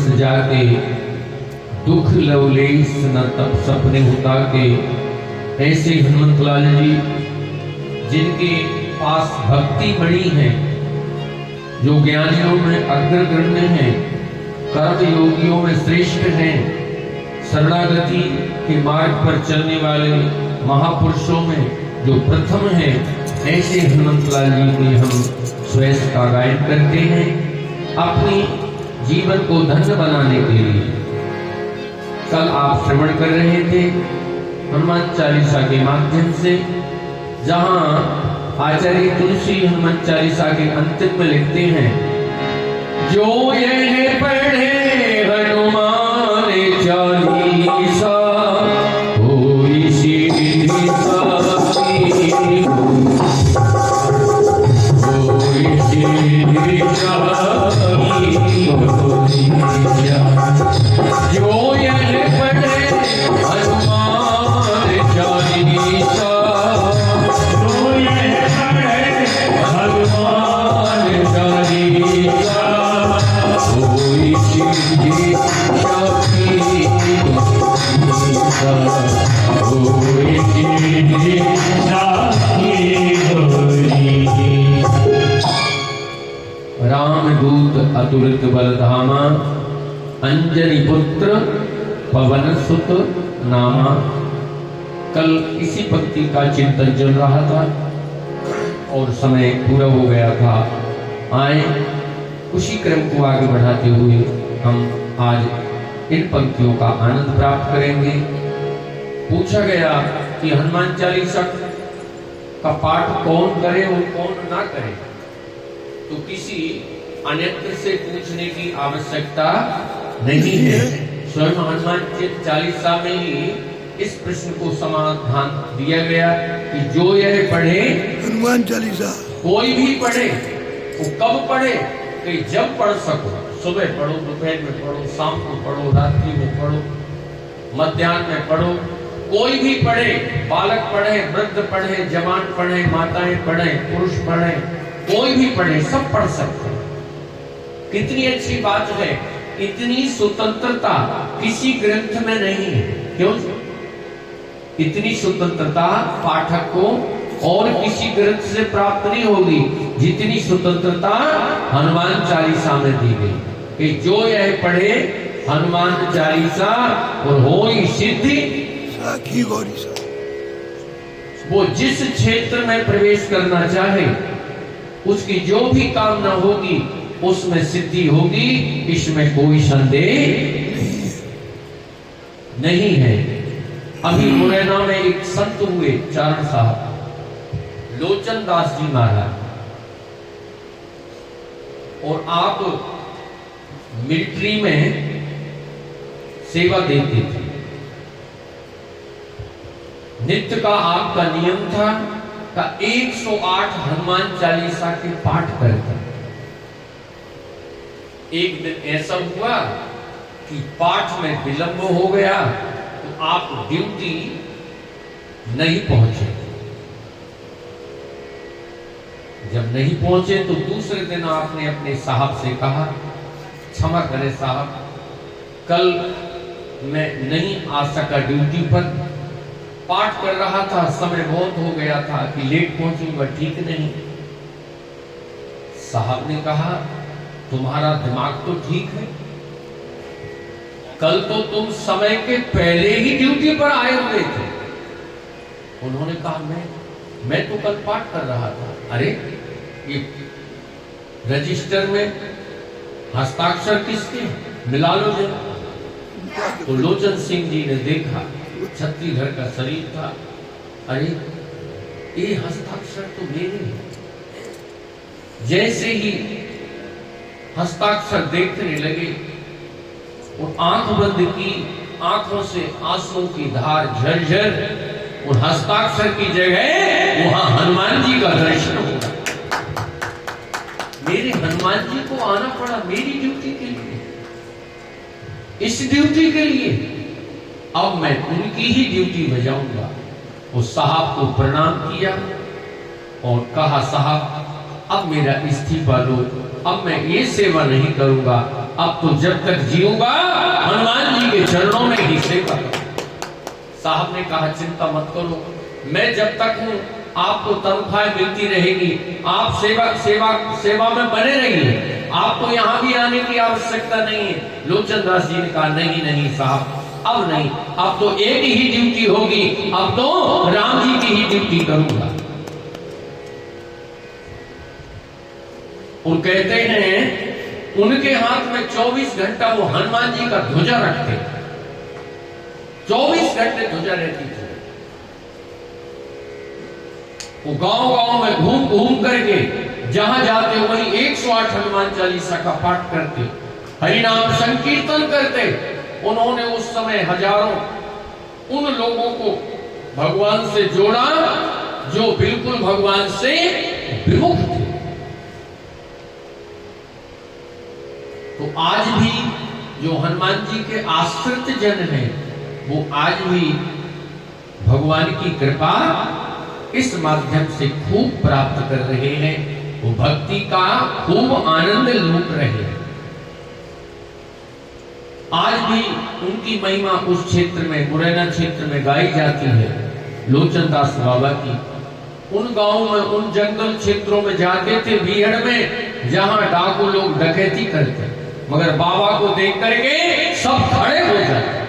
बरस जाके, दुख लवलेस न तब सपने उता के। ऐसे हनुमंत लाल जी जिनके पास भक्ति बड़ी है, जो ज्ञानियों में अग्रगण्य हैं, कर्म योगियों में श्रेष्ठ हैं, शरणागति के मार्ग पर चलने वाले महापुरुषों में जो प्रथम हैं, ऐसे हनुमंत लाल जी की हम स्वयं का गायन करते हैं अपनी जीवन को धन्य बनाने के लिए। कल आप श्रवण कर रहे थे हनुमान चालीसा के माध्यम से, जहां आचार्य तुलसी हनुमान चालीसा के अंतिम में लिखते हैं, जो यह पढ़े हनुमान चालीसा होई सिद्धि साखी, होई सिद्धि साखी। जो यह पढ़े हनुमान चालीसा, रामदूत अतुलित बलधामा, अंजनी पुत्र पवन सुत नामा। कल इसी पंक्ति का चिंतन चल रहा था और समय पूरा हो गया था। आए उसी क्रम को आगे बढ़ाते हुए हम आज इन पंक्तियों का आनंद प्राप्त करेंगे। पूछा गया कि हनुमान चालीसा का पाठ कौन करे और कौन ना करे, तो किसी अन्यत्र से पूछने की आवश्यकता नहीं है। स्वयं हनुमान चालीसा में ही इस प्रश्न को समाधान दिया गया कि जो यह पढ़े हनुमान चालीसा, कोई भी पढ़े, वो कब पढ़े कि जब पढ़ सको। सुबह पढ़ो, दोपहर में पढ़ो, शाम को पढ़ो, रात्रि में पढ़ो, मध्याह्न में पढ़ो, कोई भी पढ़े, बालक पढ़े, वृद्ध पढ़े, जवान पढ़े, माताएं पढ़े, पुरुष पढ़े, कोई भी पढ़े, सब पढ़ सकते हैं। कितनी अच्छी बात है, इतनी स्वतंत्रता किसी ग्रंथ में नहीं है। क्यों? इतनी स्वतंत्रता पाठक को और किसी ग्रंथ से प्राप्त नहीं होगी जितनी स्वतंत्रता हनुमान चालीसा में दी गई कि जो यह पढ़े हनुमान चालीसा और होई सिद्धि साखी गौरी सा। वो जिस क्षेत्र में प्रवेश करना चाहे, उसकी जो भी कामना होगी उसमें सिद्धि होगी, इसमें कोई संदेह नहीं है। अभी मुरैना में एक संत हुए, चारण साहब लोचन दास जी महाराज, और आप मिलिट्री में सेवा देते थे। नित्य का आपका नियम था का 108 हनुमान चालीसा के पाठ करते। एक दिन ऐसा हुआ कि पाठ में विलंब हो गया, तो आप ड्यूटी नहीं पहुंचे। जब नहीं पहुंचे तो दूसरे दिन आपने अपने साहब से कहा, क्षमा करें साहब, कल मैं नहीं आ सका ड्यूटी पर, पाठ कर रहा था, समय बहुत हो गया था कि लेट पहुंचूंगा, ठीक नहीं। साहब ने कहा, तुम्हारा दिमाग तो ठीक है, कल तो तुम समय के पहले ही ड्यूटी पर आए हुए थे। उन्होंने कहा, मैं तो कल पाठ कर रहा था। अरे ये रजिस्टर में हस्ताक्षर किसके, मिला लो जरा। तो लोचन सिंह जी ने देखा, 36 घर का शरीर था। अरे ये हस्ताक्षर तो मेरे हैं। जैसे ही हस्ताक्षर देखने लगे और आंख बंद की, आंखों से आंसुओं की धार झरझर, और हस्ताक्षर की जगह वहां हनुमान जी का दर्शन हुआ। मेरे हनुमान जी को आना पड़ा मेरी ड्यूटी के लिए, इस ड्यूटी के लिए। अब मैं उनकी ही ड्यूटी बजाऊंगा। उस साहब को प्रणाम किया और कहा, साहब अब मेरा इस्तीफा दो, अब मैं ये सेवा नहीं करूंगा अब तो जब तक जीऊंगा हनुमान जी के चरणों में ही सेवा करूं। साहब ने कहा चिंता मत करो, मैं जब तक हूं आपको तनख्वाह मिलती रहेगी, आप सेवा में बने रहिए, आपको यहां भी आने की आवश्यकता नहीं है। लोचन दास जी ने कहा नहीं साहब, अब नहीं, अब तो एक ही ड्यूटी होगी, अब तो राम जी की ही ड्यूटी करूंगा। और कहते हैं उनके हाथ में 24 घंटा वो हनुमान जी का ध्वजा रखते, 24 घंटे ध्वजा रहती थी। वो गांव में घूम घूम करके जहां जाते वहीं 108 हनुमान चालीसा का पाठ करते, हरिनाम संकीर्तन करते। उन्होंने उस समय हजारों उन लोगों को भगवान से जोड़ा जो बिल्कुल भगवान से विमुख थे। तो आज भी जो हनुमान जी के आश्रित जन हैं, वो आज भी भगवान की कृपा इस माध्यम से खूब प्राप्त कर रहे हैं, वो भक्ति का खूब आनंद लूट रहे हैं। आज भी उनकी महिमा उस क्षेत्र में, मुरैना क्षेत्र में गाई जाती है, लोचन दास बाबा की। उन गांवों में, उन जंगल क्षेत्रों में जाते थे बीहड़ में, जहां डाकू लोग डकैती करते, मगर बाबा को देख करके सब खड़े हो जाते।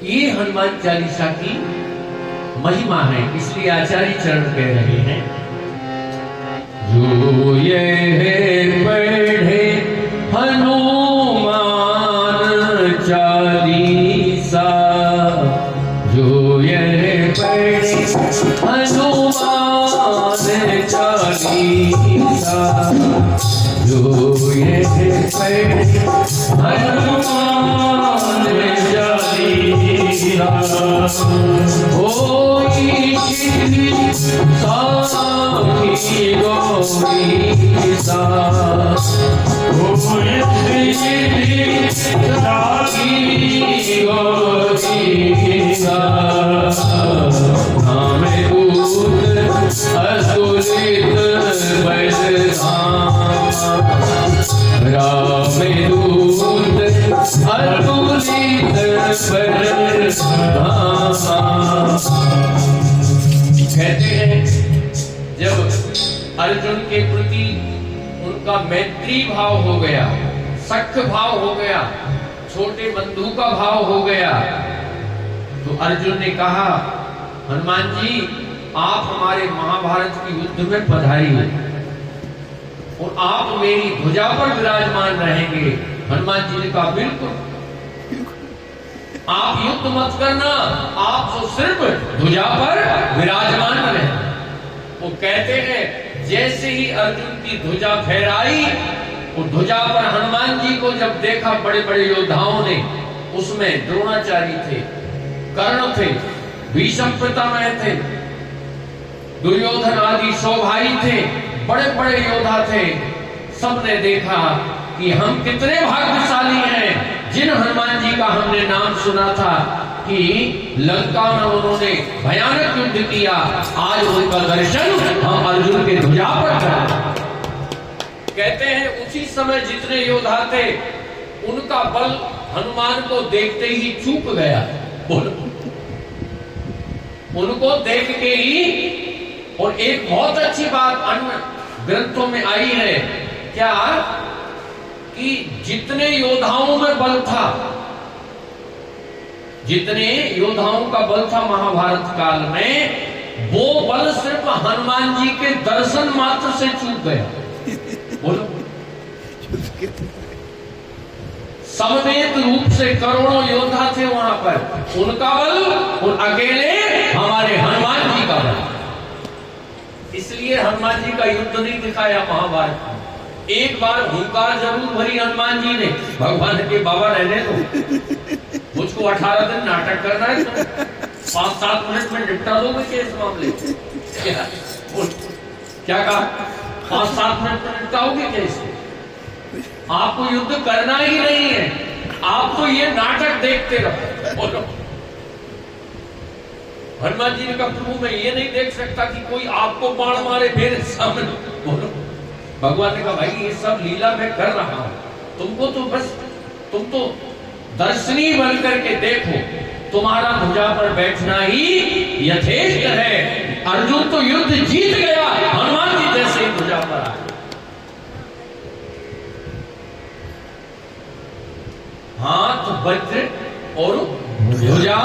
ये हनुमान चालीसा की महिमा है, इसलिए आचार्य चरण कह रहे हैं, जो ये पढ़े हनुमान चालीसा, जो ये पढ़े हनुमान चालीसा, जो ये पढ़े हनुमान चालीसा, होई साखी गौरी सा, होई साखी गौरी सा, नाम दूत अतुलित बलधाम, राम दूत अतुलित बलधाम। कहते हैं जब अर्जुन के प्रति उनका मैत्री भाव हो गया, सख्य भाव हो गया, छोटे बंधु का भाव हो गया, तो अर्जुन ने कहा हनुमान जी आप हमारे महाभारत के युद्ध में पधारिए और आप मेरी ध्वजा पर विराजमान रहेंगे। हनुमान जी ने कहा बिल्कुल, आप युद्ध मत करना, आप तो सिर्फ ध्वजा पर विराजमान रहे। वो कहते हैं जैसे ही अर्जुन की ध्वजा फहराई, और ध्वजा पर हनुमान जी को जब देखा बड़े बड़े योद्धाओं ने, उसमें द्रोणाचार्य थे, कर्ण थे, भीष्म पितामह थे, दुर्योधन आदि 100 भाई थे, बड़े बड़े योद्धा थे। सबने देखा कि हम कितने भाग्यशाली हैं, जिन हनुमान जी का हमने नाम सुना था कि लंका में उन्होंने भयानक युद्ध किया, आज उनका दर्शन हम अर्जुन के ध्वजा पर करें। कहते हैं उसी समय जितने योद्धा थे, उनका बल हनुमान को देखते ही चूक गया। उनको देख के ही। और एक बहुत अच्छी बात अन्य ग्रंथों में आई है, क्या कि जितने योद्धाओं में बल था, जितने योद्धाओं का बल था महाभारत काल में, वो बल सिर्फ हनुमान जी के दर्शन मात्र से चूक गया। बोलो, समवेत रूप से करोड़ों योद्धा थे वहां पर, उनका बल और अकेले हमारे हनुमान जी का बल। इसलिए हनुमान जी का युद्ध नहीं दिखाया महाभारत में। एक बार हुंकार जरूर भरी हनुमान जी ने, भगवान के बाबा रहने दो, मुझको 18 दिन नाटक करना है, 5-7 मिनट में निपटा दोगे केस मामले। क्या कहा? 5-7 मिनट में निपटाओगे केस? आपको युद्ध करना ही नहीं है, आप तो ये नाटक देखते रहो। बोलो, हनुमान जी ने कहा प्रभु मैं ये नहीं देख सकता कि कोई आपको बाण मारे मेरे सामने। बोलो। भगवान ने कहा भाई ये सब लीला मैं कर रहा हूं, तुमको तो बस तुम तो दर्शनी बन करके देखो, तुम्हारा ध्वजा पर बैठना ही यथेष्ट है। अर्जुन तो युद्ध जीत गया, हनुमान जी जैसे ही ध्वजा पर आए। हाथ वज्र और ध्वजा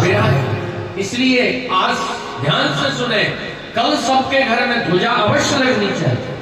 विराज। इसलिए आज ध्यान से सुने, कल सबके घर में ध्वजा अवश्य लगनी चाहिए।